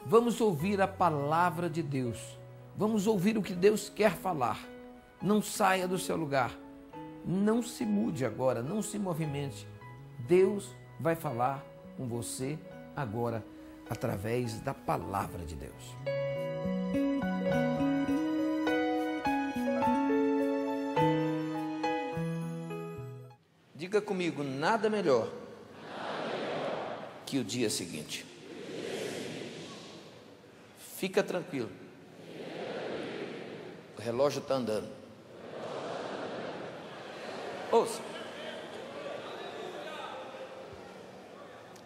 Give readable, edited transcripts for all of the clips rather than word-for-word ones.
Vamos ouvir a palavra de Deus. Vamos ouvir o que Deus quer falar. Não saia do seu lugar. Não se mude agora, não se movimente. Deus vai falar com você agora, através da palavra de Deus. Diga comigo, nada melhor que o dia seguinte. Fica tranquilo. O relógio está andando. Ouça.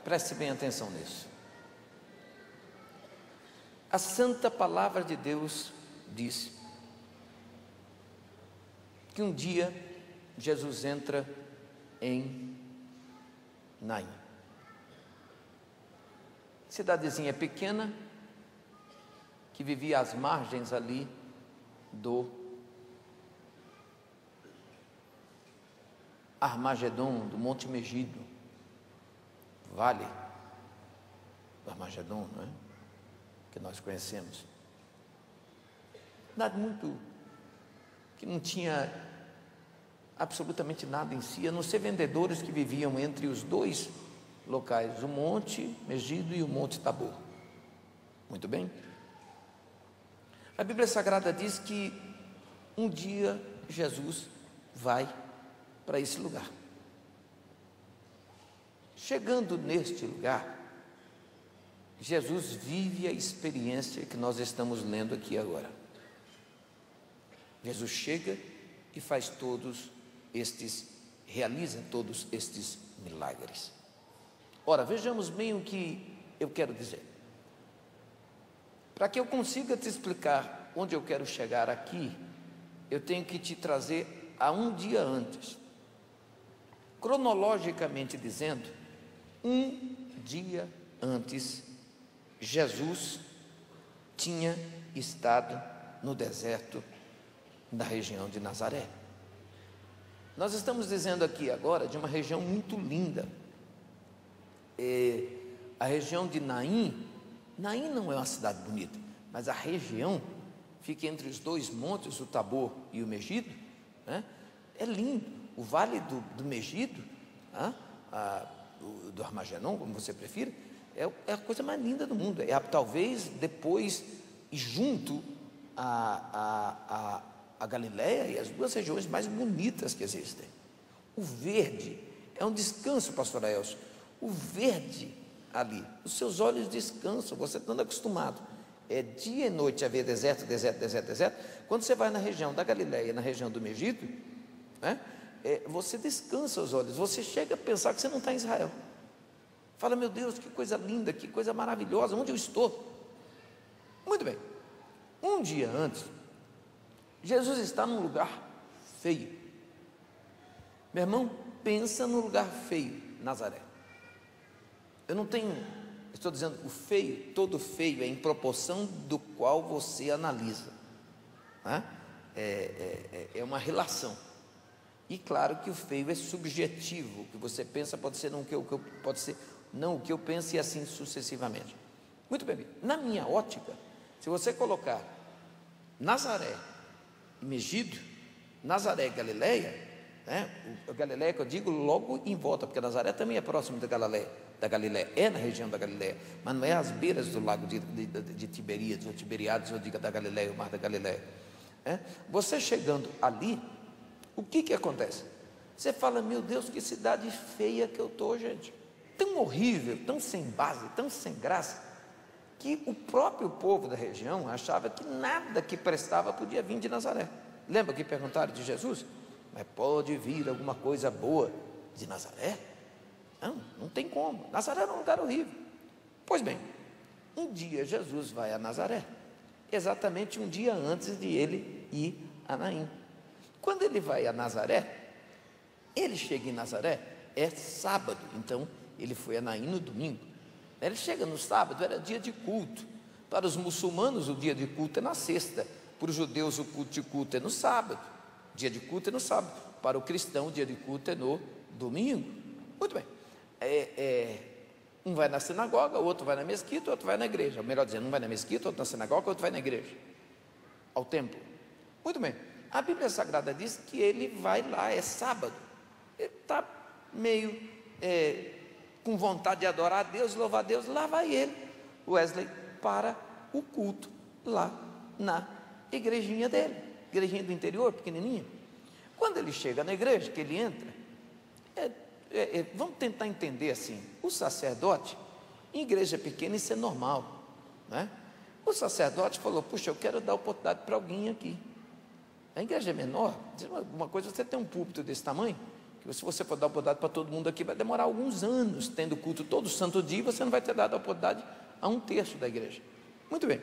Preste bem atenção nisso. A santa palavra de Deus diz que um dia Jesus entra em Naim. Cidadezinha pequena que vivia às margens ali do Armagedon, do Monte Megido, Vale do Armagedon, não é? Que nós conhecemos. Nada muito, que não tinha absolutamente nada em si, a não ser vendedores que viviam entre os dois locais, o Monte Megido e o Monte Tabor. Muito bem? A Bíblia Sagrada diz que um dia Jesus vai para esse lugar. Chegando neste lugar, Jesus vive a experiência que nós estamos lendo aqui agora. Jesus chega e realiza todos estes milagres. Ora, vejamos bem o que eu quero dizer. Para que eu consiga te explicar onde eu quero chegar aqui, eu tenho que te trazer a um dia antes. Cronologicamente dizendo, um dia antes, Jesus tinha estado no deserto da região de Nazaré. Nós estamos dizendo aqui agora de uma região muito linda. A região de Naim. Naim não é uma cidade bonita, mas a região fica entre os dois montes, o Tabor e o Megido, né? É lindo. O Vale do Megido, do Armagedon, como você prefira, é a coisa mais linda do mundo. Talvez depois, e junto a Galileia, e as duas regiões mais bonitas que existem. O verde é um descanso, pastor Elcio. O verde ali, os seus olhos descansam, você está acostumado. É dia e noite a ver deserto, deserto, deserto, deserto. Quando você vai na região da Galileia, na região do Megido, né, você descansa os olhos, você chega a pensar que você não está em Israel. Fala, meu Deus, que coisa linda, que coisa maravilhosa, onde eu estou? Muito bem, um dia antes, Jesus está num lugar feio. Meu irmão, pensa no lugar feio, Nazaré. Eu não tenho, estou dizendo, o feio, todo feio é em proporção do qual você analisa, né? É uma relação. E claro que o feio é subjetivo, o que você pensa pode ser não pode ser não o que eu penso, e assim sucessivamente. Muito bem, na minha ótica, se você colocar Nazaré e Megido, Nazaré e Galileia, né? A Galileia que eu digo logo em volta, porque Nazaré também é próximo da Galileia, é na região da Galileia, mas não é às beiras do lago de Tiberíades, ou Tiberiades, ou diga da Galileia, o mar da Galileia. Você chegando ali, o que acontece? Você fala, meu Deus, que cidade feia que eu estou, gente. Tão horrível, tão sem base, tão sem graça, que o próprio povo da região achava que nada que prestava podia vir de Nazaré. Lembra que perguntaram de Jesus? Mas pode vir alguma coisa boa de Nazaré? Não tem como. Nazaré era um lugar horrível. Pois bem, um dia Jesus vai a Nazaré, exatamente um dia antes de ele ir a Naim. Quando ele vai a Nazaré, ele chega em Nazaré, é sábado, então ele foi a Naim no domingo. Ele chega no sábado, era dia de culto. Para os muçulmanos o dia de culto é na sexta, para os judeus o culto de culto é no sábado. Dia de culto é no sábado. Para o cristão o dia de culto é no domingo. Muito bem. Um vai na sinagoga, o outro vai na mesquita, o outro vai na igreja. Ou melhor dizendo, um vai na mesquita, outro na sinagoga, o outro vai na igreja, ao templo. Muito bem, a Bíblia Sagrada diz que ele vai lá, é sábado. Ele está meio com vontade de adorar a Deus, louvar a Deus. Lá vai ele, Wesley, para o culto lá na igrejinha dele, igrejinha do interior, pequenininha. Quando ele chega na igreja, que ele entra, vamos tentar entender assim, o sacerdote, em igreja pequena isso é normal, né? O sacerdote falou, puxa, eu quero dar oportunidade para alguém aqui. A igreja é menor, uma coisa, você tem um púlpito desse tamanho, que se você for dar oportunidade para todo mundo aqui, vai demorar alguns anos, tendo culto todo santo dia, você não vai ter dado a oportunidade a 1/3 da igreja. Muito bem,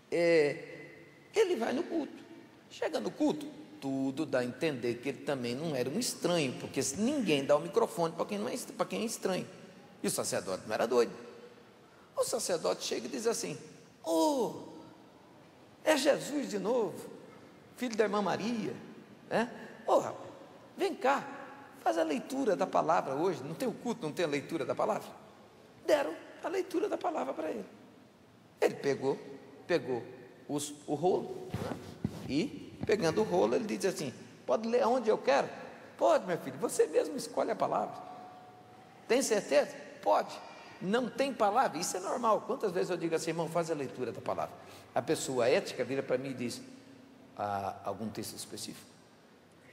ele vai no culto, chega no culto, tudo dá a entender que ele também não era um estranho, porque ninguém dá o microfone para quem é estranho, e o sacerdote não era doido. O sacerdote chega e diz assim, é Jesus de novo, filho da irmã Maria, né? Rapaz, vem cá, faz a leitura da palavra hoje, não tem o culto, não tem a leitura da palavra? Deram a leitura da palavra para ele. Ele pegou o rolo, né? E pegando o rolo, ele diz assim, pode ler aonde eu quero? Pode, meu filho, você mesmo escolhe a palavra. Tem certeza? Pode. Não tem palavra? Isso é normal. Quantas vezes eu digo assim, irmão, faz a leitura da palavra. A pessoa ética vira para mim e diz, algum texto específico?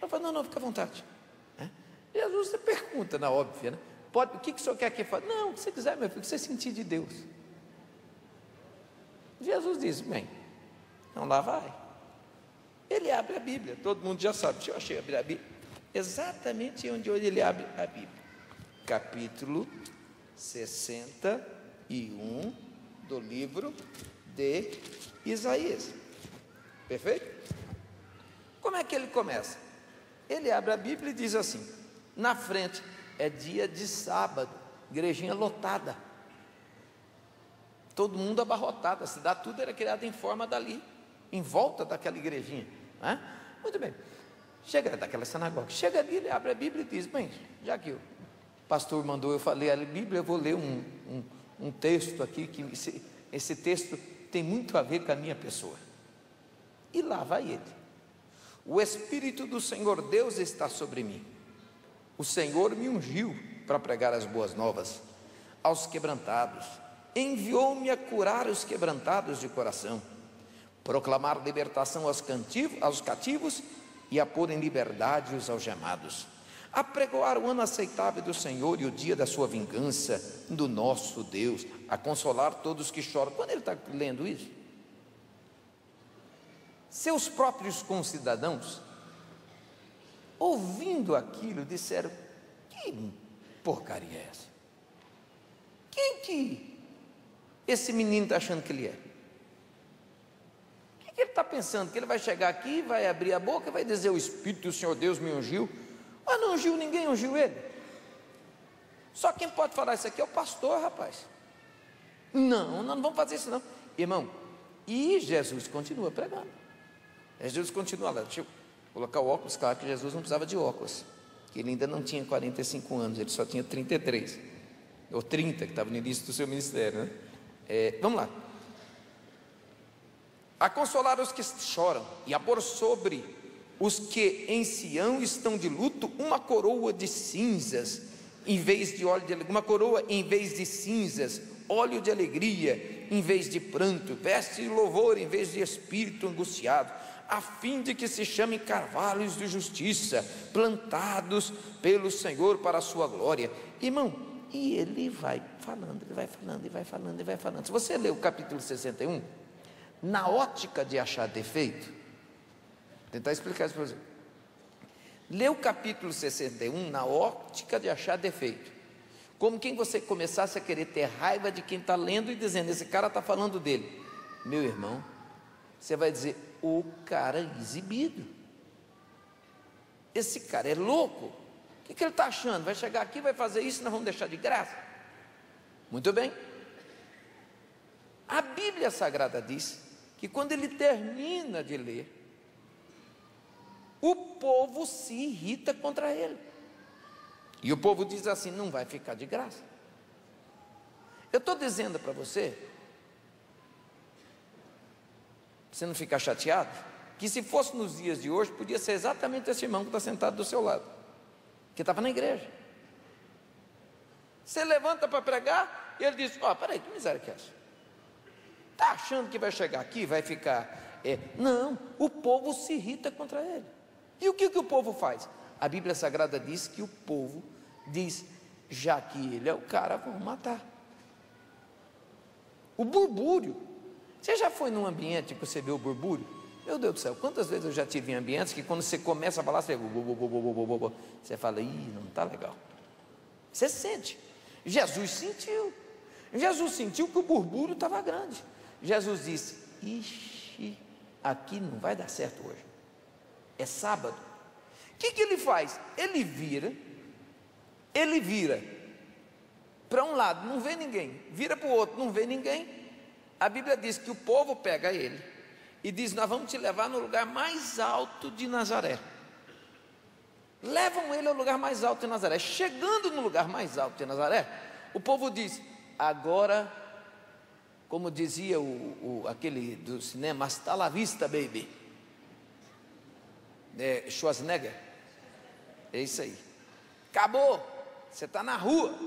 Eu falo, não, fica à vontade, né? Jesus, você pergunta na óbvia, né? Pode, o que o senhor quer que eu fale? Não, o que você quiser, meu filho, o que você sentir de Deus. Jesus diz, bem, então lá vai. Ele abre a Bíblia, todo mundo já sabe, deixa eu achei abrir a Bíblia, exatamente onde ele abre a Bíblia, capítulo 61 do livro de Isaías, perfeito? Como é que ele começa? Ele abre a Bíblia e diz assim, na frente, é dia de sábado, igrejinha lotada, todo mundo abarrotado, a cidade tudo era criada em forma dali, em volta daquela igrejinha, né? Muito bem, chega daquela sinagoga, chega ali, ele abre a Bíblia e diz, bem, já que o pastor mandou eu ler a Bíblia, eu vou ler um texto aqui, que esse texto tem muito a ver com a minha pessoa, e lá vai ele. O Espírito do Senhor Deus está sobre mim, o Senhor me ungiu para pregar as boas novas aos quebrantados, enviou-me a curar os quebrantados de coração, proclamar libertação aos cativos e a pôr em liberdade os algemados, a pregoar o ano aceitável do Senhor e o dia da sua vingança, do nosso Deus, a consolar todos que choram. Quando ele está lendo isso, seus próprios concidadãos, ouvindo aquilo, disseram, que porcaria é essa? Quem que esse menino está achando que ele é? O que ele está pensando? Que ele vai chegar aqui, vai abrir a boca, vai dizer, o Espírito do Senhor Deus me ungiu? Mas não ungiu ninguém, ungiu ele. Só quem pode falar isso aqui é o pastor, rapaz. Não, nós não vamos fazer isso não, irmão. E Jesus continua pregando. Jesus continua lá, deixa eu colocar o óculos, claro que Jesus não precisava de óculos, que ele ainda não tinha 45 anos, ele só tinha 33, ou 30, que estava no início do seu ministério, né? Vamos lá. A consolar os que choram, e a pôr sobre os que em Sião estão de luto, uma coroa de cinzas, em vez de óleo de alegria, uma coroa em vez de cinzas, óleo de alegria em vez de pranto, veste de louvor em vez de espírito angustiado, a fim de que se chamem carvalhos de justiça, plantados pelo Senhor para a sua glória. Irmão, e ele vai falando, ele vai falando, e vai falando, e vai falando. Se você ler o capítulo 61, na ótica de achar defeito, vou tentar explicar isso para você. Lê o capítulo 61 na ótica de achar defeito, como quem você começasse a querer ter raiva de quem está lendo e dizendo, esse cara está falando dele. Meu irmão, você vai dizer, o cara é exibido, esse cara é louco, o que ele está achando? Vai chegar aqui, vai fazer isso, nós vamos deixar de graça? Muito bem. A Bíblia Sagrada diz que quando ele termina de ler, o povo se irrita contra ele, e o povo diz assim, não vai ficar de graça. Eu estou dizendo para você não ficar chateado, que se fosse nos dias de hoje, podia ser exatamente esse irmão que está sentado do seu lado, que estava na igreja. Você levanta para pregar, e ele diz: peraí, que miséria que é essa? Está achando que vai chegar aqui, vai ficar... Não, o povo se irrita contra ele. E o que o povo faz? A Bíblia Sagrada diz que o povo diz: já que ele é o cara, vamos matar. O burbúrio. Você já foi num ambiente que você vê o burbúrio? Meu Deus do céu, quantas vezes eu já tive em ambientes que quando você começa a falar, você fala: ih, não está legal. Você sente. Jesus sentiu que o burbúrio estava grande. Jesus disse: ixi, aqui não vai dar certo hoje, é sábado. O que ele faz? Ele vira para um lado, não vê ninguém, vira para o outro, não vê ninguém. A Bíblia diz que o povo pega ele e diz: nós vamos te levar no lugar mais alto de Nazaré. Levam ele ao lugar mais alto de Nazaré. Chegando no lugar mais alto de Nazaré, o povo diz: agora, como dizia aquele do cinema, hasta la vista, baby, Schwarzenegger, é isso aí, acabou, você está na rua.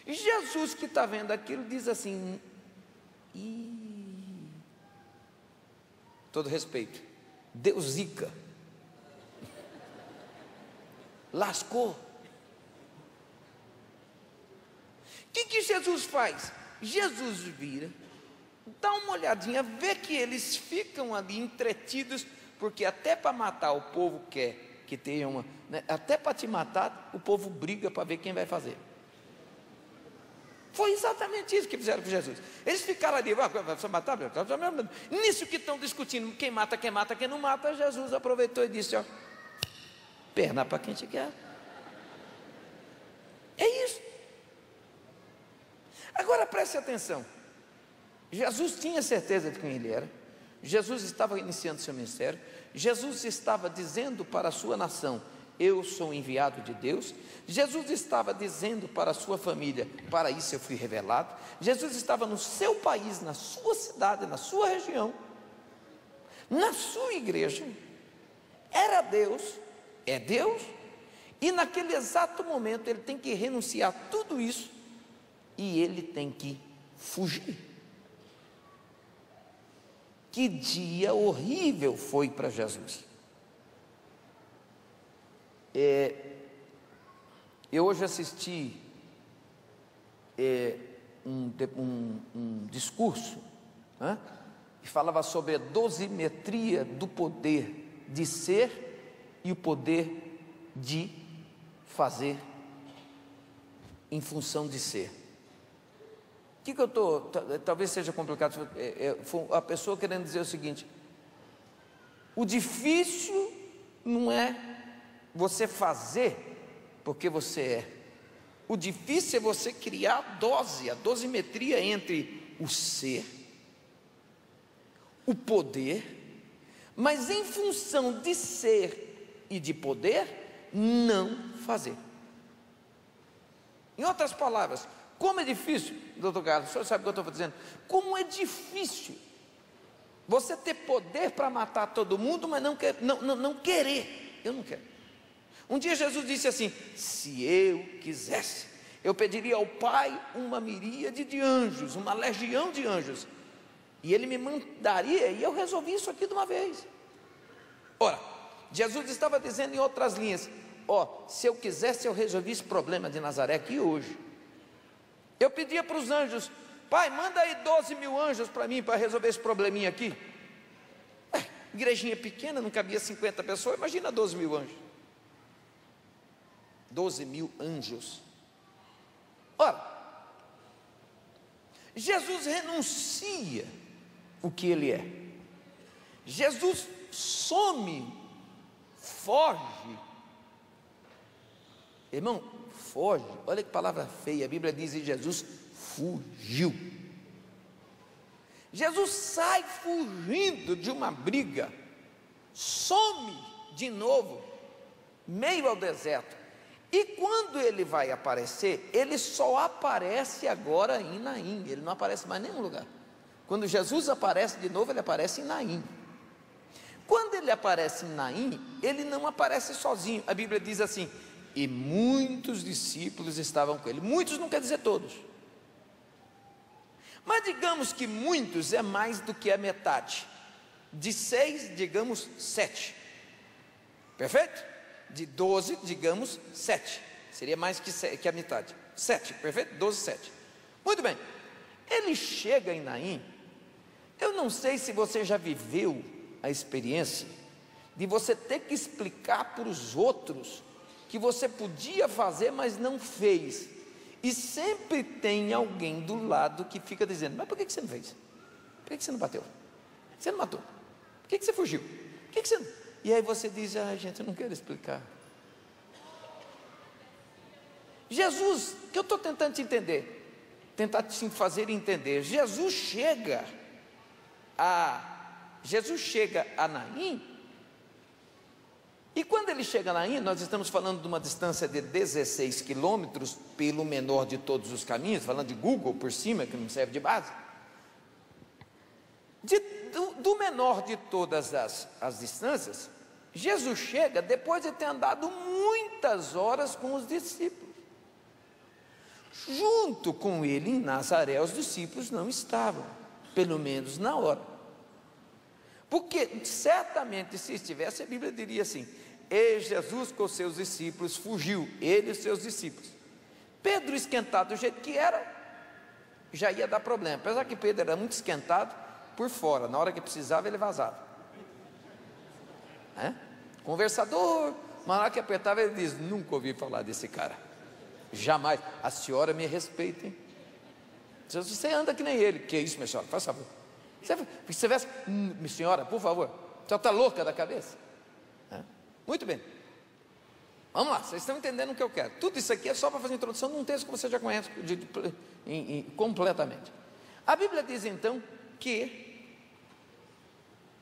E Jesus, que está vendo aquilo, diz assim: todo respeito, Deus zica, lascou. O que Jesus faz? Jesus vira, dá uma olhadinha, vê que eles ficam ali entretidos, porque até para matar o povo quer que tenha uma, né? Até para te matar o povo briga para ver quem vai fazer. Foi exatamente isso que fizeram com Jesus. Eles ficaram ali: vai matar? Nisso que estão discutindo quem mata, quem não mata, Jesus aproveitou e disse: perna para quem te quer. É isso. Agora preste atenção. Jesus tinha certeza de quem ele era. Jesus estava iniciando seu ministério. Jesus estava dizendo para a sua nação: eu sou enviado de Deus. Jesus estava dizendo para a sua família: para isso eu fui revelado. Jesus estava no seu país, na sua cidade, na sua região, na sua igreja. Era Deus, é Deus, e naquele exato momento ele tem que renunciar a tudo isso e ele tem que fugir. Que dia horrível foi para Jesus. Eu hoje assisti um discurso, né, que falava sobre a dosimetria do poder de ser e o poder de fazer em função de ser. O que eu estou, talvez seja complicado, a pessoa querendo dizer o seguinte: o difícil não é você fazer porque você é, o difícil é você criar a dosimetria entre o ser, o poder, mas em função de ser e de poder, não fazer. Em outras palavras, como é difícil, doutor Carlos, o senhor sabe o que eu estou dizendo? Como é difícil você ter poder para matar todo mundo, mas não querer. Eu não quero. Um dia Jesus disse assim: se eu quisesse, eu pediria ao Pai uma miríade de anjos, uma legião de anjos, e Ele me mandaria, e eu resolvi isso aqui de uma vez. Ora, Jesus estava dizendo em outras linhas: se eu quisesse, eu resolvi esse problema de Nazaré aqui hoje. Eu pedia para os anjos: Pai, manda aí 12 mil anjos para mim, para resolver esse probleminha aqui. Igrejinha pequena, não cabia 50 pessoas, imagina 12 mil anjos. 12 mil anjos. Ora, Jesus renuncia o que Ele é. Jesus some, foge. Irmão, foge. Olha que palavra feia. A Bíblia diz que Jesus fugiu. Jesus sai fugindo de uma briga, some de novo, meio ao deserto. E quando ele vai aparecer, ele só aparece agora em Naim, ele não aparece mais em nenhum lugar. Quando Jesus aparece de novo, ele aparece em Naim. Quando ele aparece em Naim, ele não aparece sozinho. A Bíblia diz assim: e muitos discípulos estavam com ele. Muitos não quer dizer todos, mas digamos que muitos é mais do que a metade. De 6, digamos 7, perfeito? De 12, digamos 7, seria mais que a metade. 7, perfeito? 12, 7, muito bem. Ele chega em Naim. Eu não sei se você já viveu a experiência de você ter que explicar para os outros que você podia fazer, mas não fez, e sempre tem alguém do lado que fica dizendo: mas por que você não fez? Por que você não bateu? Você não matou? Por que você fugiu? Por que você não... E aí você diz: ah, gente, eu não quero explicar. Jesus, que eu estou tentando te entender, tentar te fazer entender, Jesus chega a Naim. E quando ele chega a Naim, nós estamos falando de uma distância de 16 quilômetros, pelo menor de todos os caminhos, falando de Google por cima, que não serve de base. Do menor de todas as distâncias, Jesus chega depois de ter andado muitas horas com os discípulos. Junto com ele em Nazaré, os discípulos não estavam, pelo menos na hora. Porque certamente, se estivesse, a Bíblia diria assim: e Jesus com seus discípulos fugiu, ele e os seus discípulos. Pedro, esquentado do jeito que era, já ia dar problema. Apesar que Pedro era muito esquentado por fora, na hora que precisava ele vazava, conversador, mas na hora que apertava ele diz: nunca ouvi falar desse cara, jamais. A senhora me respeita, hein? Você anda que nem ele. Que isso, minha senhora, faz favor. Você vai, minha senhora, por favor, a senhora está louca da cabeça? Muito bem, vamos lá, vocês estão entendendo o que eu quero. Tudo isso aqui é só para fazer a introdução de um texto que você já conhece completamente. A Bíblia diz então que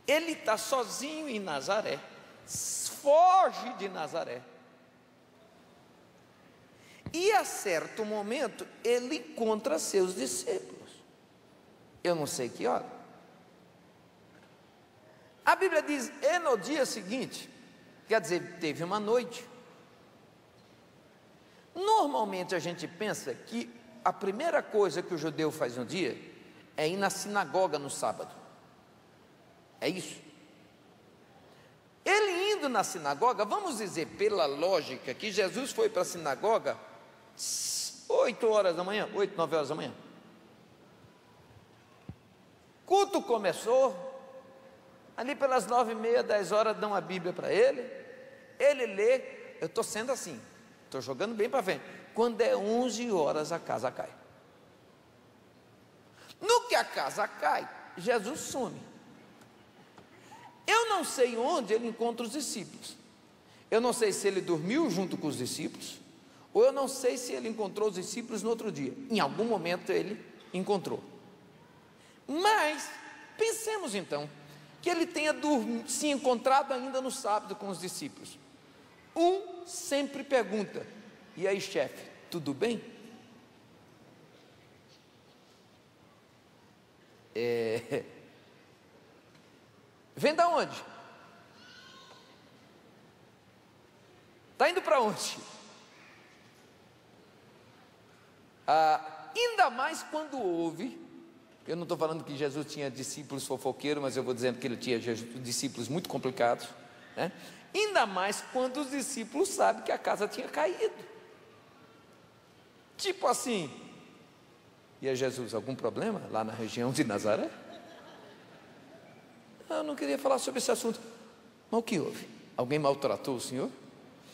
ele está sozinho em Nazaré, foge de Nazaré, e a certo momento ele encontra seus discípulos. Eu não sei que hora. A Bíblia diz: e no dia seguinte, quer dizer, teve uma noite. Normalmente a gente pensa que a primeira coisa que o judeu faz no dia é ir na sinagoga no sábado. É isso. Ele indo na sinagoga, vamos dizer pela lógica que Jesus foi para a sinagoga 8 horas da manhã, 8, 9 horas da manhã. Culto começou, ali pelas 9h30, 10 horas dão a Bíblia para ele lê. Eu estou sendo assim, estou jogando bem para frente. Quando é 11 horas a casa cai. No que a casa cai, Jesus some. Eu não sei onde ele encontra os discípulos. Eu não sei se ele dormiu junto com os discípulos, ou eu não sei se ele encontrou os discípulos no outro dia. Em algum momento ele encontrou. Mas pensemos então que ele tenha se encontrado ainda no sábado com os discípulos. Um sempre pergunta: e aí, chefe, tudo bem? Vem da onde? Está indo para onde? Ainda mais quando houve, eu não estou falando que Jesus tinha discípulos fofoqueiros, mas eu vou dizendo que ele tinha discípulos muito complicados, né? Ainda mais quando os discípulos sabem que a casa tinha caído. Tipo assim: e a Jesus, algum problema lá na região de Nazaré? Eu não queria falar sobre esse assunto. Mas o que houve? Alguém maltratou o Senhor?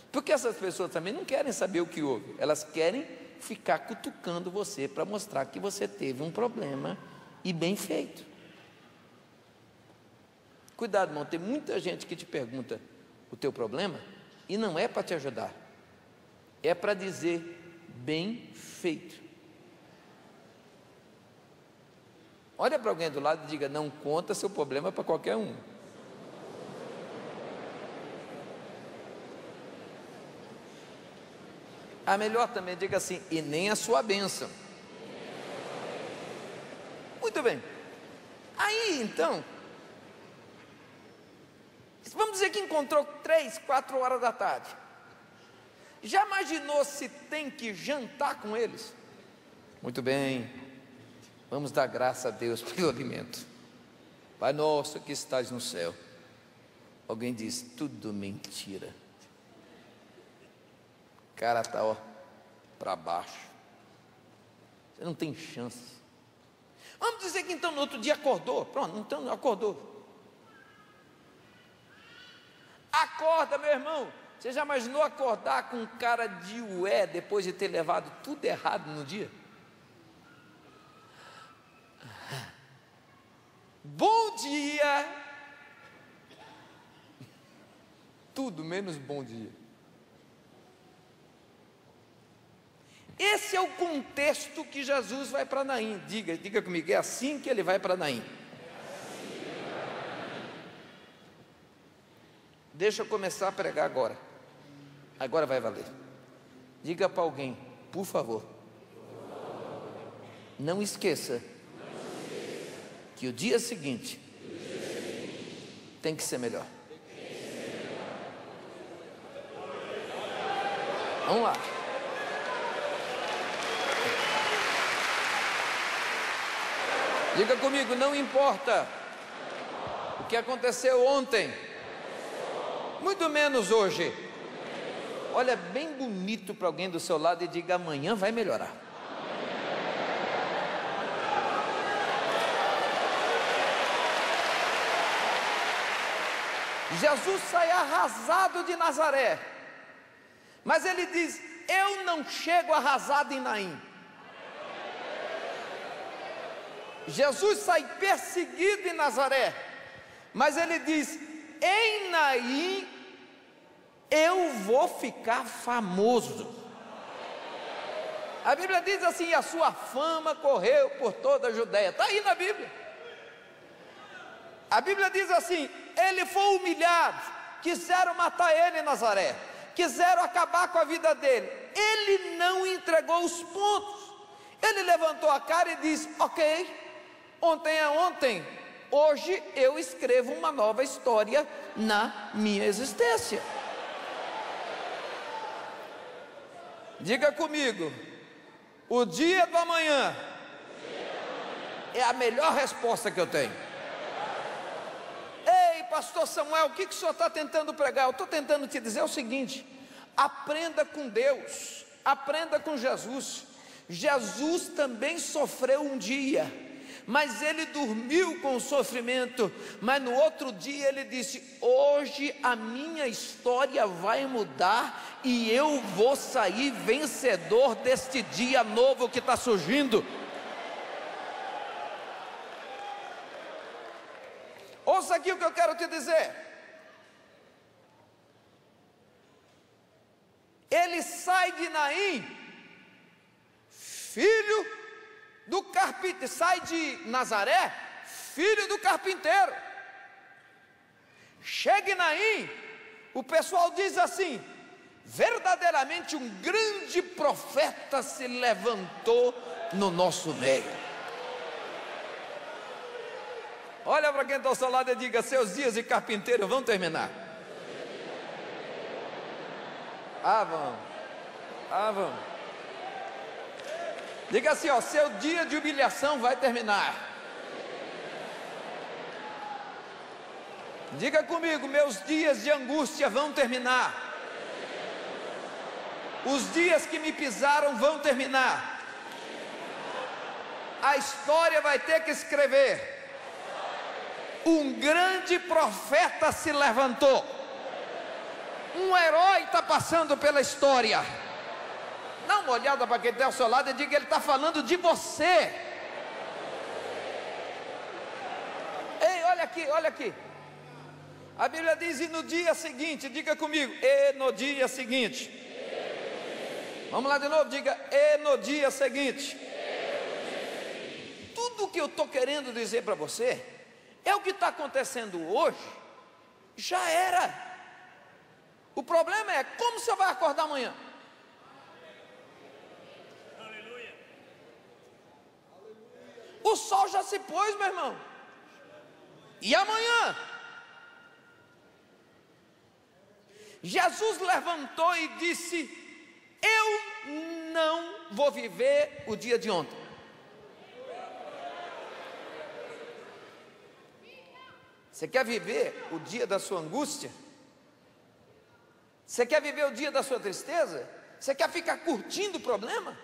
Porque essas pessoas também não querem saber o que houve. Elas querem ficar cutucando você para mostrar que você teve um problema, e bem feito. Cuidado, irmão, tem muita gente que te pergunta o teu problema e não é para te ajudar, é para dizer bem feito. Olha para alguém do lado e diga: não conta seu problema para qualquer um. A melhor também, diga assim, e nem a sua bênção. Muito bem. Aí então, vamos dizer que encontrou 3, 4 horas da tarde. Já imaginou se tem que jantar com eles? Muito bem, vamos dar graça a Deus pelo alimento. Pai nosso que estás no céu. Alguém diz, tudo mentira. O cara está para baixo. Você não tem chance. Vamos dizer que então no outro dia acordou. Pronto, então acordou. Acorda, meu irmão. Você já imaginou acordar com um cara de ué depois de ter levado tudo errado no dia? Bom dia. Tudo menos bom dia. Esse é o contexto que Jesus vai para Naim. Diga comigo, é assim que ele vai para Naim. Deixa eu começar a pregar agora. Agora vai valer. Diga para alguém, por favor, não esqueça que o dia seguinte tem que ser melhor. Vamos lá. Diga comigo, não importa o que aconteceu ontem, muito menos hoje. Olha bem bonito para alguém do seu lado e diga, amanhã vai melhorar. Jesus sai arrasado de Nazaré, mas ele diz, eu não chego arrasado em Naim. Jesus sai perseguido em Nazaré, mas ele diz, em Naim eu vou ficar famoso. A Bíblia diz assim, a sua fama correu por toda a Judéia. Está aí na Bíblia. A Bíblia diz assim, ele foi humilhado, quiseram matar ele em Nazaré, quiseram acabar com a vida dele, ele não entregou os pontos, ele levantou a cara e disse, ok, ontem é ontem, hoje eu escrevo uma nova história na minha existência. Diga comigo, o dia do amanhã é a melhor resposta que eu tenho. Ei, pastor Samuel, o que o senhor está tentando pregar? Eu estou tentando te dizer o seguinte, aprenda com Deus, aprenda com Jesus. Jesus também sofreu um dia, mas ele dormiu com o sofrimento, mas no outro dia ele disse, hoje a minha história vai mudar, e eu vou sair vencedor deste dia novo que está surgindo. Ouça aqui o que eu quero te dizer. Ele sai de Naim, filho do carpinteiro, sai de Nazaré, filho do carpinteiro. Chega em Naim, o pessoal diz assim, verdadeiramente um grande profeta se levantou no nosso meio. Olha para quem está ao seu lado e diga, seus dias de carpinteiro vão terminar. Vão. Diga assim, ó, seu dia de humilhação vai terminar. Diga comigo, meus dias de angústia vão terminar. Os dias que me pisaram vão terminar. A história vai ter que escrever. Um grande profeta se levantou. Um herói está passando pela história. Dá uma olhada para quem está ao seu lado e diga, ele está falando de você. Ei, olha aqui. A Bíblia diz, e no dia seguinte, diga comigo, e no dia seguinte. Vamos lá de novo, diga, e no dia seguinte. Tudo o que eu estou querendo dizer para você, é o que está acontecendo hoje, já era. O problema é, como você vai acordar amanhã? O sol já se pôs, meu irmão. E amanhã? Jesus levantou e disse: eu não vou viver o dia de ontem. Você quer viver o dia da sua angústia? Você quer viver o dia da sua tristeza? Você quer ficar curtindo o problema?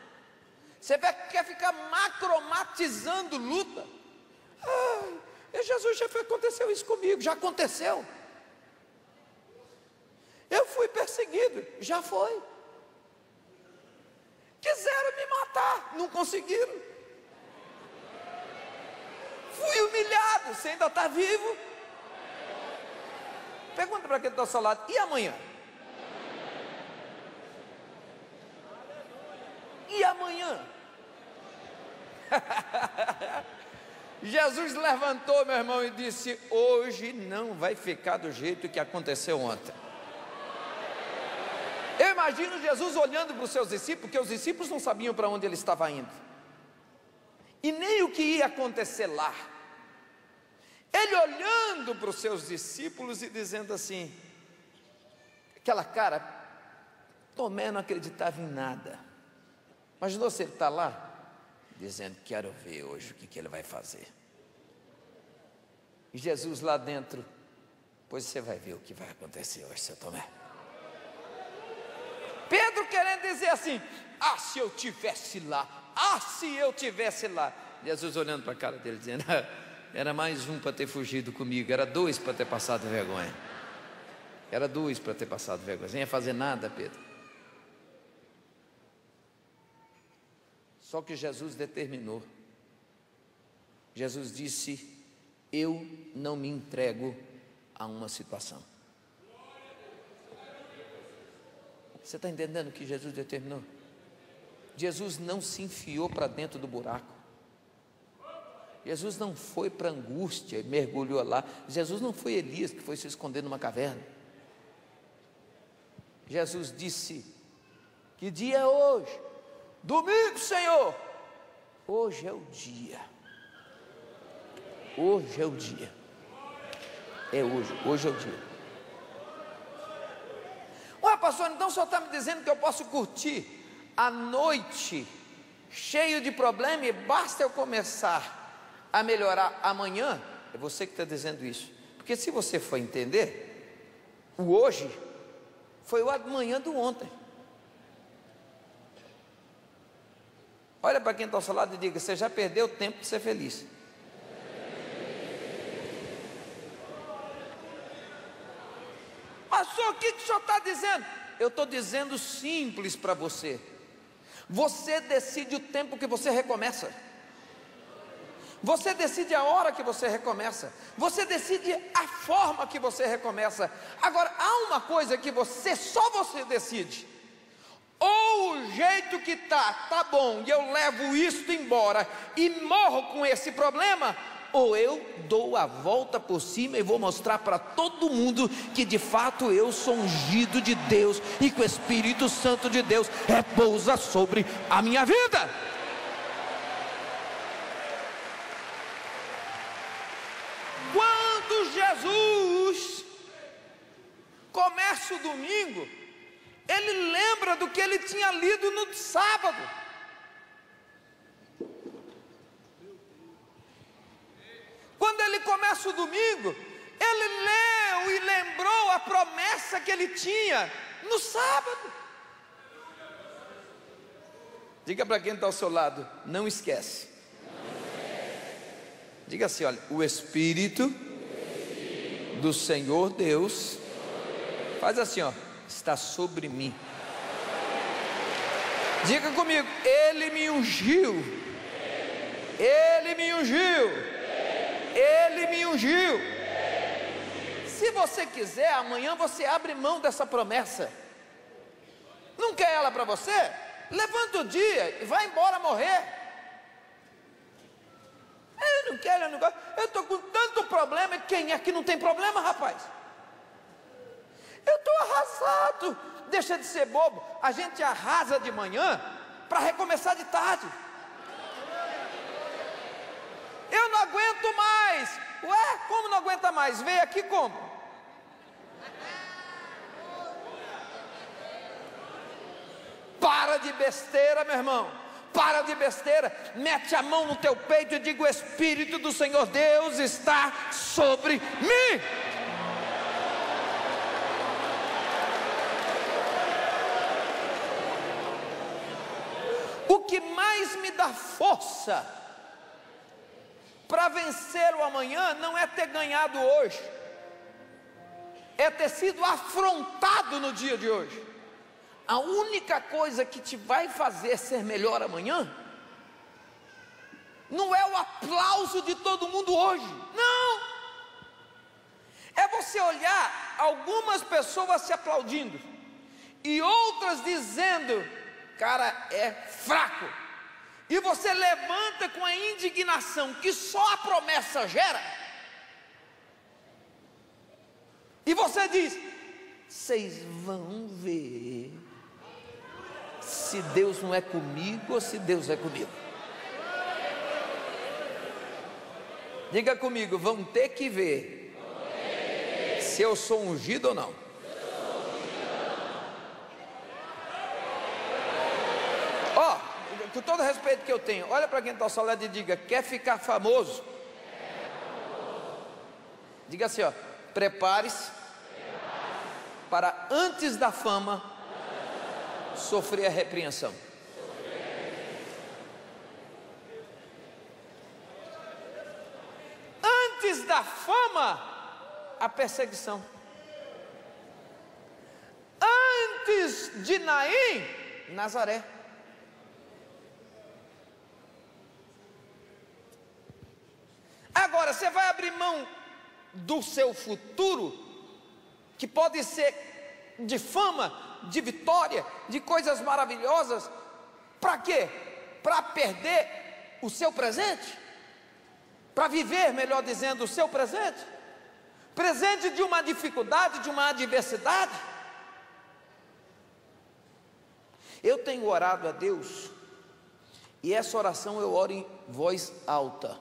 Você quer ficar macromatizando luta? Jesus, já aconteceu isso comigo, já aconteceu. Eu fui perseguido, já foi. Quiseram me matar, não conseguiram. Fui humilhado, você ainda está vivo? Pergunta para quem está ao seu lado: e amanhã? E amanhã? Jesus levantou, meu irmão, e disse: hoje não vai ficar do jeito que aconteceu ontem. Eu imagino Jesus olhando para os seus discípulos, porque os discípulos não sabiam para onde ele estava indo, e nem o que ia acontecer lá. Ele olhando para os seus discípulos e dizendo assim, aquela cara, Tomé não acreditava em nada. Imaginou se ele está lá, dizendo: quero ver hoje o que ele vai fazer. E Jesus lá dentro: pois você vai ver o que vai acontecer hoje, seu Tomé. Pedro querendo dizer assim: se eu tivesse lá, se eu tivesse lá. Jesus olhando para a cara dele, dizendo: era mais um para ter fugido comigo, era dois para ter passado vergonha. Era dois para ter passado vergonha, não ia fazer nada, Pedro. Só que Jesus determinou. Jesus disse: eu não me entrego a uma situação. Você está entendendo o que Jesus determinou? Jesus não se enfiou para dentro do buraco. Jesus não foi para a angústia e mergulhou lá. Jesus não foi Elias que foi se esconder numa caverna. Jesus disse: que dia é hoje? Domingo, Senhor. Hoje é o dia. Hoje é o dia. É hoje é o dia. Ué, pastor, então o senhor está me dizendo que eu posso curtir a noite cheio de problema e basta eu começar a melhorar amanhã? É você que está dizendo isso. Porque se você for entender, o hoje foi o amanhã do ontem. Olha para quem está ao seu lado e diga: você já perdeu tempo de ser feliz. Pastor, o que o senhor está dizendo? Eu estou dizendo simples para você. Você decide o tempo que você recomeça. Você decide a hora que você recomeça. Você decide a forma que você recomeça. Agora, há uma coisa que só você decide. Ou o jeito que tá bom, e eu levo isso embora e morro com esse problema, ou eu dou a volta por cima e vou mostrar para todo mundo que de fato eu sou ungido de Deus e que o Espírito Santo de Deus repousa sobre a minha vida. Quando Jesus começa o domingo, ele lembra do que ele tinha lido no sábado. Quando ele começa o domingo, ele leu e lembrou a promessa que ele tinha no sábado. Diga para quem está ao seu lado: não esquece. Diga assim: olha, o Espírito do Senhor Deus, faz assim, está sobre mim. Diga comigo: Ele me ungiu. Ele me ungiu. Ele me ungiu. Se você quiser, amanhã você abre mão dessa promessa. Não quer ela para você? Levanta o dia e vai embora morrer. Eu não quero, eu não gosto. Eu estou com tanto problema. Quem é que não tem problema, rapaz? Eu estou arrasado. Deixa de ser bobo. A gente arrasa de manhã para recomeçar de tarde. aguento mais. Ué, como não aguenta mais? Veio aqui como? Para de besteira, meu irmão. Para de besteira. Mete a mão no teu peito e diga: o Espírito do Senhor Deus está sobre mim. O que mais me dá força para vencer o amanhã não é ter ganhado hoje, é ter sido afrontado no dia de hoje. A única coisa que te vai fazer ser melhor amanhã não é o aplauso de todo mundo hoje, não. É você olhar algumas pessoas se aplaudindo e outras dizendo: cara, é fraco. E você levanta com a indignação que só a promessa gera. E você diz: vocês vão ver se Deus não é comigo ou se Deus é comigo. Diga comigo: vão ter que ver se eu sou ungido ou não. Ó, com todo o respeito que eu tenho, olha para quem está ao seu lado e diga: quer ficar famoso? Diga assim, ó: prepare-se para antes da fama sofrer a repreensão. Antes da fama, a perseguição. Antes de Naim, Nazaré. Agora, você vai abrir mão do seu futuro, que pode ser de fama, de vitória, de coisas maravilhosas, para quê? Para perder o seu presente? Para viver, melhor dizendo, o seu presente? Presente de uma dificuldade, de uma adversidade? Eu tenho orado a Deus, e essa oração eu oro em voz alta,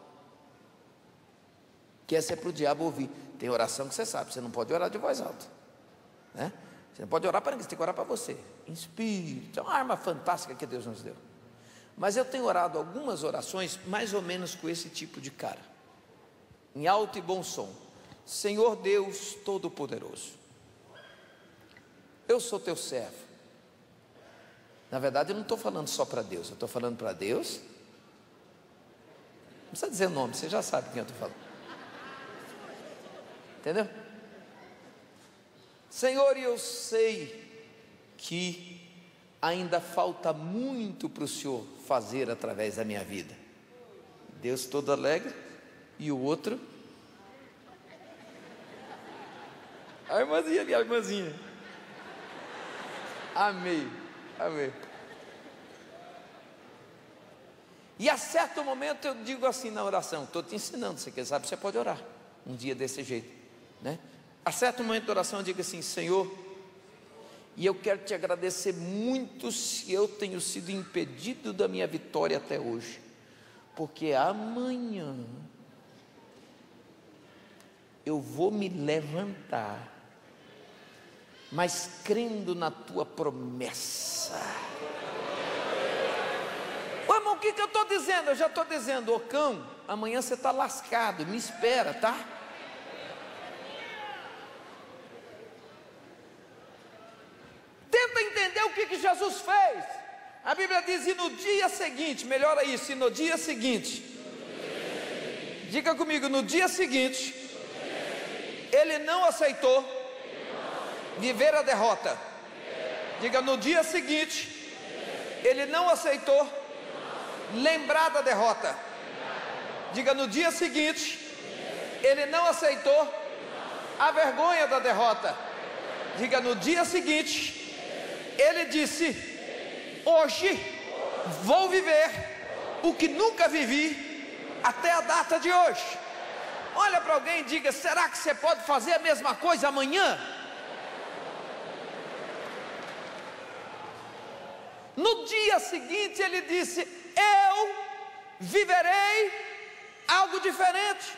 que essa é para o diabo ouvir. Tem oração que você sabe, você não pode orar de voz alta, né? Você não pode orar para ninguém, você tem que orar para você. Espírito, é uma arma fantástica que Deus nos deu. Mas eu tenho orado algumas orações mais ou menos com esse tipo de cara, em alto e bom som: Senhor Deus Todo-Poderoso, eu sou teu servo. Na verdade eu não estou falando só para Deus, eu estou falando para Deus. Não precisa dizer nome, você já sabe quem eu estou falando. Entendeu? Senhor, eu sei que ainda falta muito para o Senhor fazer através da minha vida. Deus todo alegre, e o outro, a irmãzinha ali, a irmãzinha. Amei, amei. E a certo momento eu digo assim na oração: estou te ensinando, você quer saber, você pode orar um dia desse jeito, né? A certo momento da oração eu digo assim: Senhor, e eu quero te agradecer muito se eu tenho sido impedido da minha vitória até hoje, porque amanhã eu vou me levantar, mas crendo na tua promessa. Ô irmão, o que eu estou dizendo? Eu já estou dizendo: ô cão, amanhã você está lascado, me espera, tá? Tenta entender o que Jesus fez. A Bíblia diz: e no dia seguinte, melhora isso, e no dia seguinte, diga comigo: no dia seguinte, ele não aceitou viver a derrota. Diga: no dia seguinte, ele não aceitou lembrar da derrota. Diga: no dia seguinte, ele não aceitou a vergonha da derrota. Diga: no dia seguinte, ele disse: hoje vou viver o que nunca vivi até a data de hoje. Olha para alguém e diga: será que você pode fazer a mesma coisa amanhã? No dia seguinte ele disse: eu viverei algo diferente.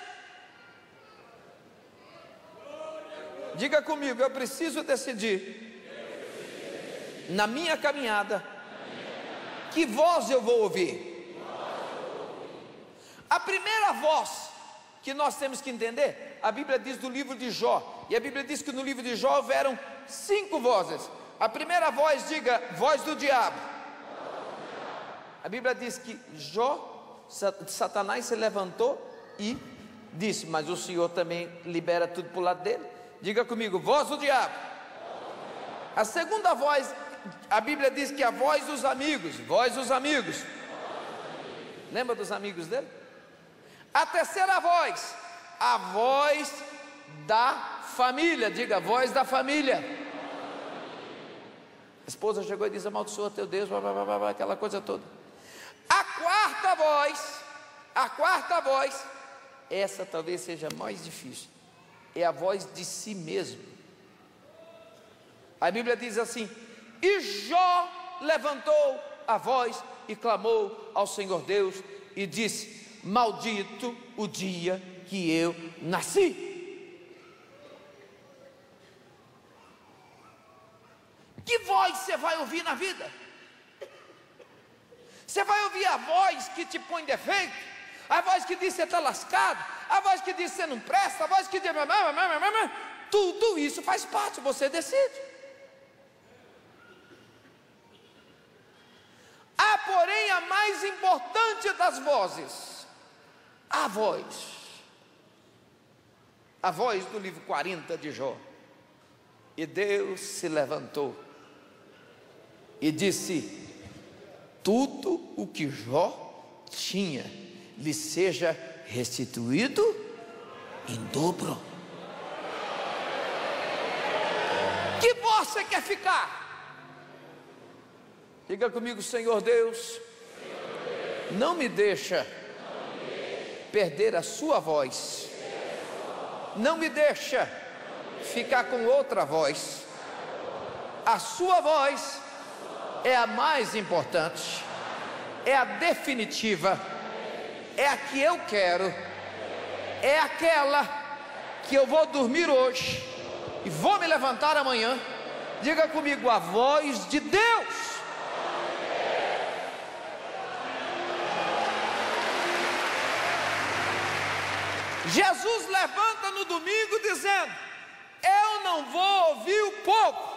Diga comigo, eu preciso decidir na minha caminhada que voz eu vou ouvir. A primeira voz que nós temos que entender, a Bíblia diz do livro de Jó, e a Bíblia diz que no livro de Jó houveram 5 vozes. A primeira voz, diga, voz do diabo. A Bíblia diz que Satanás se levantou e disse, mas o Senhor também libera tudo para o lado dele. Diga comigo, voz do diabo. A segunda voz, a Bíblia diz que a voz dos amigos, voz dos amigos. Lembra dos amigos dele? A terceira voz, a voz da família. Diga, voz da família. A esposa chegou e disse, amaldiçoa teu Deus, aquela coisa toda. A quarta voz, essa talvez seja mais difícil, é a voz de si mesmo. A Bíblia diz assim, e Jó levantou a voz e clamou ao Senhor Deus e disse, maldito o dia que eu nasci. Que voz você vai ouvir na vida? Você vai ouvir a voz que te põe defeito, a voz que diz que você está lascado, a voz que diz que você não presta, a voz que diz... Tudo isso faz parte, você decide. Há, porém, a mais importante das vozes, a voz do livro 40 de Jó. E Deus se levantou e disse, tudo o que Jó tinha lhe seja restituído em dobro. Que voz você quer ficar? Diga comigo, Senhor Deus, não me deixa perder a sua voz, não me deixa ficar com outra voz. A sua voz é a mais importante, é a definitiva, é a que eu quero, é aquela que eu vou dormir hoje e vou me levantar amanhã. Diga comigo, a voz de Deus. Jesus levanta no domingo dizendo, eu não vou ouvir o povo,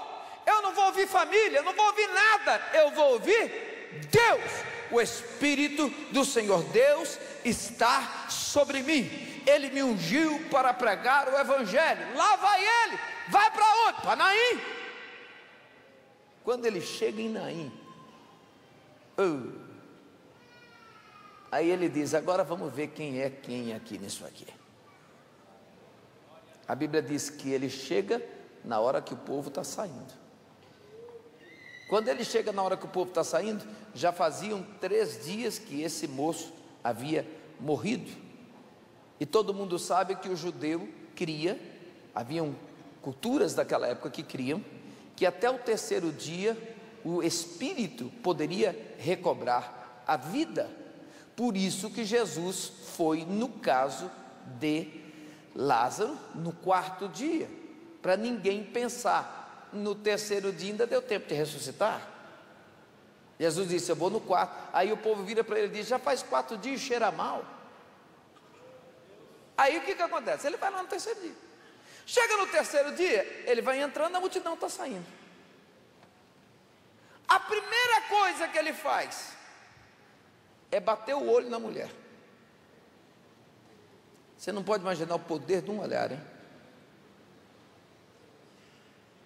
eu não vou ouvir família, eu não vou ouvir nada, eu vou ouvir Deus. O Espírito do Senhor Deus está sobre mim, Ele me ungiu para pregar o Evangelho. Lá vai Ele, vai para onde? Para Naim. Quando Ele chega em Naim, aí Ele diz, agora vamos ver quem é quem aqui nisso aqui. A Bíblia diz que Ele chega na hora que o povo está saindo. Quando Ele chega na hora que o povo está saindo, já faziam 3 dias que esse moço havia morrido. E todo mundo sabe que o judeu cria, haviam culturas daquela época que criam, que até o 3º dia o espírito poderia recobrar a vida. Por isso que Jesus foi no caso de Lázaro no 4º dia, para ninguém pensar, no 3º dia ainda deu tempo de ressuscitar. Jesus disse, eu vou no 4º, aí o povo vira para ele e diz, já faz 4 dias e cheira mal. Aí o que acontece? Ele vai lá no 3º dia, chega no 3º dia, ele vai entrando, a multidão está saindo. A primeira coisa que ele faz é bater o olho na mulher. Você não pode imaginar o poder de um olhar, hein?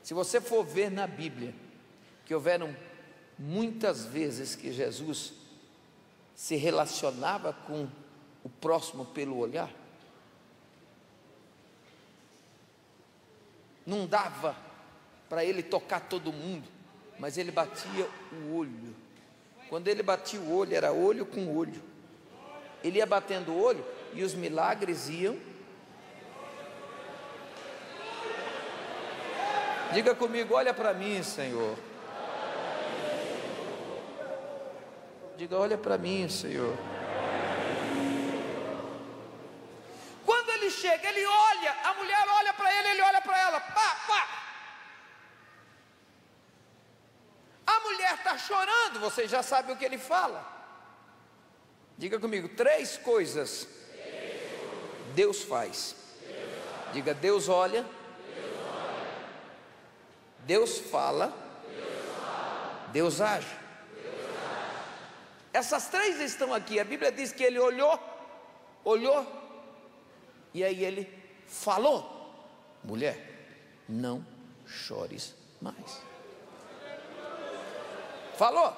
Se você for ver na Bíblia, que houveram muitas vezes que Jesus se relacionava com o próximo pelo olhar, não dava para ele tocar todo mundo, mas ele batia o olho. Quando ele batia o olho, era olho com olho. Ele ia batendo o olho e os milagres iam. Diga comigo, olha para mim, Senhor. Diga, olha para mim, Senhor. ele chega, ele olha, a mulher olha para ele, ele olha para ela, pá, pá. A mulher está chorando, você já sabe o que ele fala. Diga comigo, 3 coisas Deus faz. Diga, Deus olha, Deus fala, Deus age. Essas 3 estão aqui. A Bíblia diz que ele olhou, e aí ele falou: mulher, não chores mais. Falou.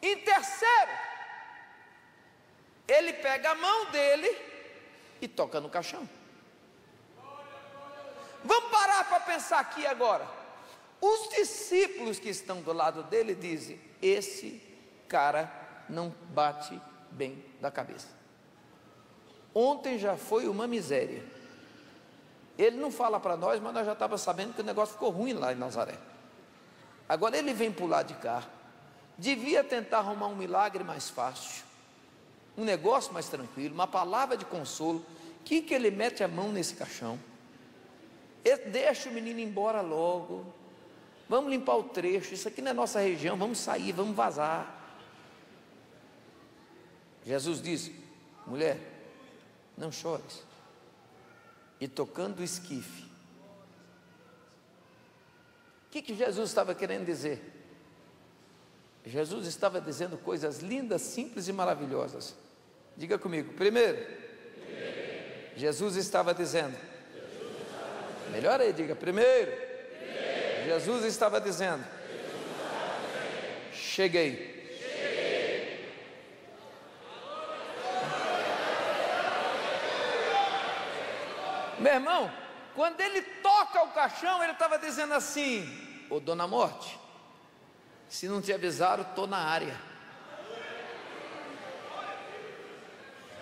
Em terceiro, ele pega a mão dele e toca no caixão. Vamos parar para pensar aqui agora. Os discípulos que estão do lado dele dizem: esse cara não bate bem da cabeça. Ontem já foi uma miséria. Ele não fala para nós, mas nós já estávamos sabendo que o negócio ficou ruim lá em Nazaré. Agora ele vem pular de cá. Devia tentar arrumar um milagre mais fácil, um negócio mais tranquilo, uma palavra de consolo. Que ele mete a mão nesse caixão? Deixa o menino embora logo. Vamos limpar o trecho. Isso aqui não é nossa região. Vamos sair, vamos vazar. Jesus disse: mulher, não chores. E tocando o esquife. O que Jesus estava querendo dizer? Jesus estava dizendo coisas lindas, simples e maravilhosas. Diga comigo. Primeiro, Jesus estava dizendo. Melhor aí, diga. Primeiro, Jesus estava dizendo: cheguei. Meu irmão, quando ele toca o caixão, ele estava dizendo assim: ô dona Morte, se não te avisaram, estou na área.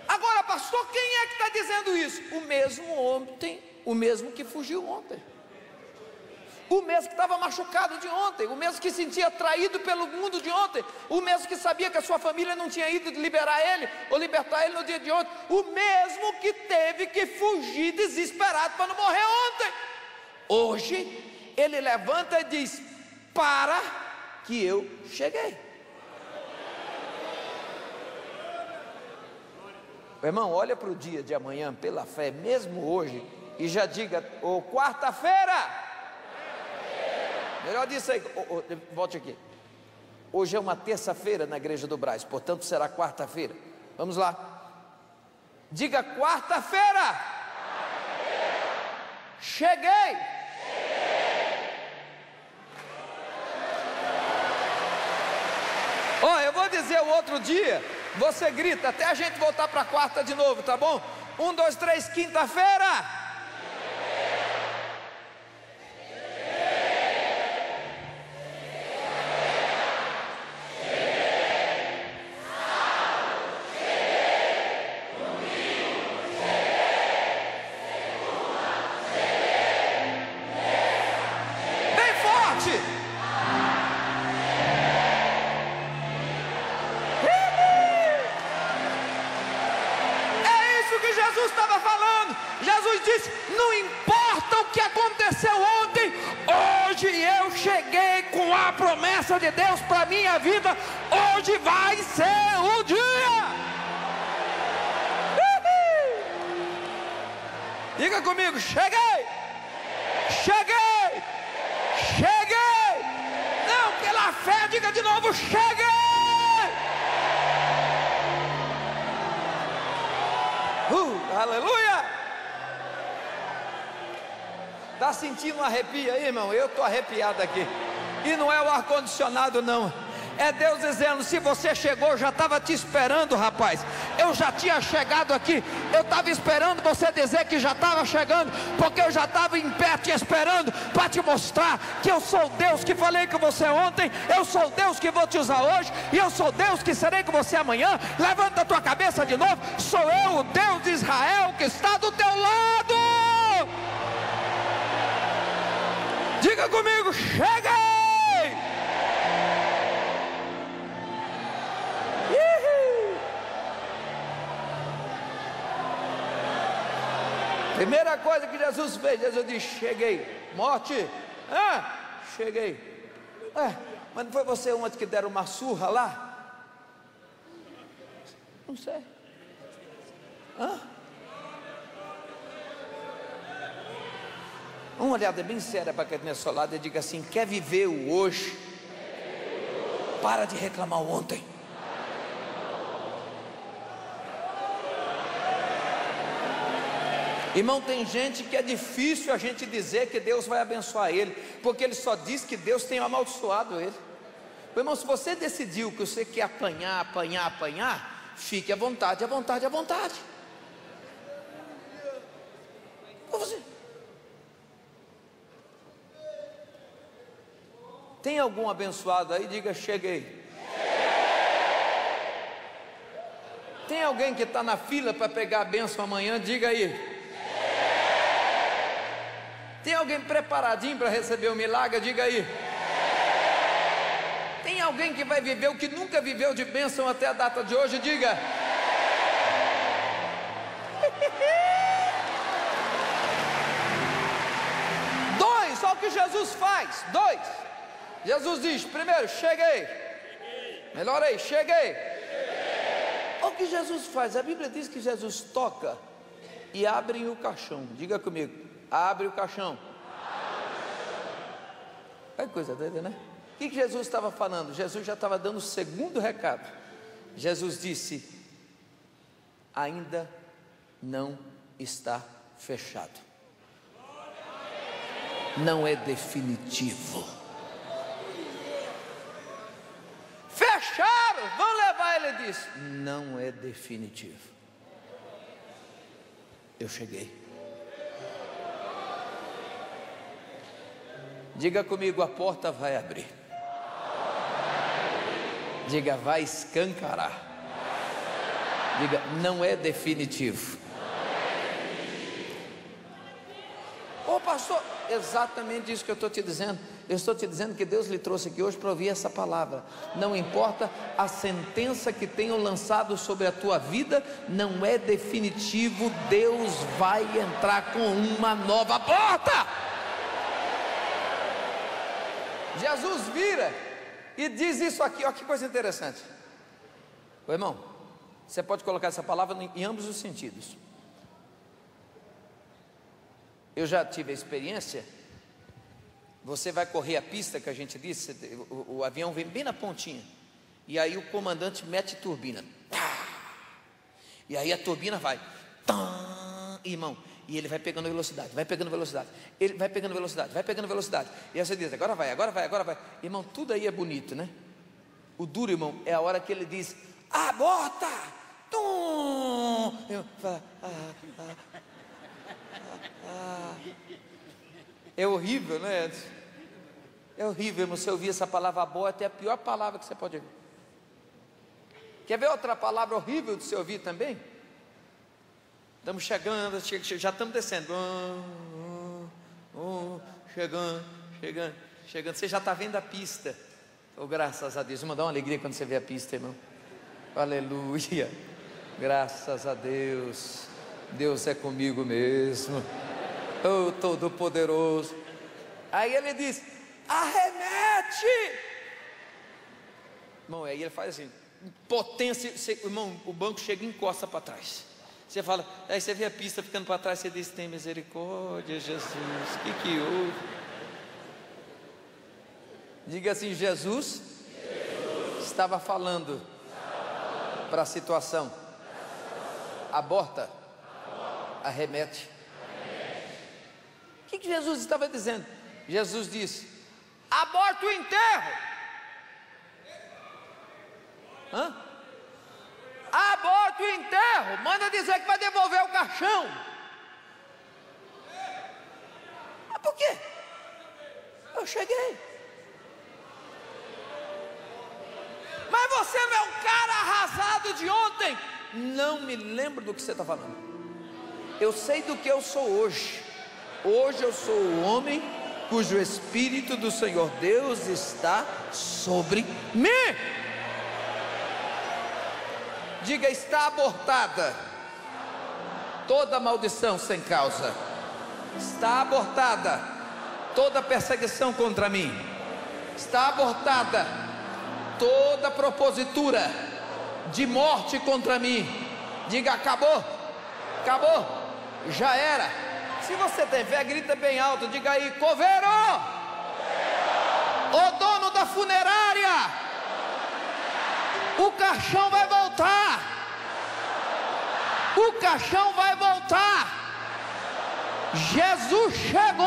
Agora, pastor, quem é que está dizendo isso? O mesmo ontem, o mesmo que fugiu ontem, o mesmo que estava machucado de ontem, o mesmo que se sentia traído pelo mundo de ontem, o mesmo que sabia que a sua família não tinha ido liberar ele, ou libertar ele no dia de ontem, o mesmo que teve que fugir desesperado para não morrer ontem. Hoje, ele levanta e diz: para que eu cheguei. Meu irmão, olha para o dia de amanhã pela fé, mesmo hoje, e já diga: ô, quarta-feira. Melhor disso aí, volte aqui. Hoje é uma terça-feira na Igreja do Brás, portanto será quarta-feira. Vamos lá. Diga: quarta-feira. Cheguei. Ó, eu vou dizer o outro dia, você grita até a gente voltar para quarta de novo, tá bom? 1, 2, 3, quinta-feira. De Deus para minha vida, hoje vai ser o dia. Diga comigo: cheguei, cheguei, cheguei. Não, pela fé, diga de novo: cheguei. Aleluia. Está sentindo um arrepio aí, irmão? Eu estou arrepiado aqui. E não é o ar-condicionado não, é Deus dizendo: se você chegou, eu já estava te esperando, rapaz. Eu já tinha chegado aqui, eu estava esperando você dizer que já estava chegando, porque eu já estava em pé te esperando, para te mostrar que eu sou Deus que falei com você ontem, eu sou Deus que vou te usar hoje, e eu sou Deus que serei com você amanhã. Levanta a tua cabeça de novo: sou eu, o Deus de Israel, que está do teu lado. Diga comigo: cheguei. Primeira coisa que Jesus fez, Jesus disse: cheguei. Morte, cheguei. Mas não foi você ontem que deram uma surra lá? Não sei. Uma olhada bem séria para quem está ao seu lado e diga assim: quer viver o hoje? Para de reclamar o ontem. Irmão, tem gente que é difícil a gente dizer que Deus vai abençoar ele, porque ele só diz que Deus tem amaldiçoado ele. Irmão, se você decidiu que você quer apanhar, fique à vontade, à vontade, à vontade. Você tem algum abençoado aí? Diga: cheguei. Tem alguém que está na fila para pegar a bênção amanhã? Diga aí. Tem alguém preparadinho para receber o milagre? Diga aí. Tem alguém que vai viver o que nunca viveu de bênção até a data de hoje? Diga. Dois, olha o que Jesus faz. Dois. Jesus diz: primeiro, cheguei. Melhor aí, cheguei. Olha o que Jesus faz. A Bíblia diz que Jesus toca e abre o caixão. Diga comigo: abre o caixão. É coisa doida, né? O que Jesus estava falando? Jesus já estava dando o segundo recado. Jesus disse: ainda não está fechado. Não é definitivo. Fecharam, vão levar. Ele disse: não é definitivo. Eu cheguei. Diga comigo: a porta vai abrir. Diga: vai escancarar. Diga: não é definitivo. Ô pastor, exatamente isso que eu estou te dizendo. Eu estou te dizendo que Deus lhe trouxe aqui hoje para ouvir essa palavra. Não importa a sentença que tenham lançado sobre a tua vida, não é definitivo. Deus vai entrar com uma nova porta. Jesus vira e diz isso aqui, olha que coisa interessante. Ô irmão, você pode colocar essa palavra em ambos os sentidos. Eu já tive a experiência. Você vai correr a pista que a gente disse, o avião vem bem na pontinha, e aí o comandante mete turbina, e aí a turbina vai, irmão, e ele vai pegando velocidade, vai pegando velocidade, ele vai pegando velocidade, vai pegando velocidade, e aí você diz: agora vai, agora vai, agora vai. Irmão, tudo aí é bonito, né? O duro, irmão, é a hora que ele diz: aborta! É horrível, né? É horrível, irmão. Você ouvir essa palavra aborta, é a pior palavra que você pode ouvir. Quer ver outra palavra horrível de se ouvir também? Estamos chegando, já estamos descendo. Chegando. Você já está vendo a pista. Oh, graças a Deus. Vamos dar uma alegria quando você vê a pista, irmão. Aleluia. Graças a Deus. Deus é comigo mesmo. Oh, Todo-Poderoso. Aí ele diz: arremete. Irmão, aí ele faz assim, potência. Irmão, o banco chega e encosta para trás. Você fala, aí você vê a pista ficando para trás, você diz: tem misericórdia, Jesus, o que houve? Diga assim: Jesus estava falando para a situação. Aborta, arremete. O que Jesus estava dizendo? Jesus disse: aborta o enterro. Aborta o enterro. Manda dizer que vai devolver o caixão. Mas por quê? Eu cheguei. Mas você não é um cara arrasado de ontem. Não me lembro do que você está falando. Eu sei do que eu sou hoje. Hoje eu sou o homem cujo Espírito do Senhor Deus está sobre mim. Diga: está abortada toda maldição sem causa. Está abortada toda perseguição contra mim. Está abortada toda propositura de morte contra mim. Diga: acabou, acabou, já era. Se você tem fé, grita bem alto, diga aí: coveiro, o dono da funerária, o caixão vai voltar, o caixão vai voltar. Jesus chegou.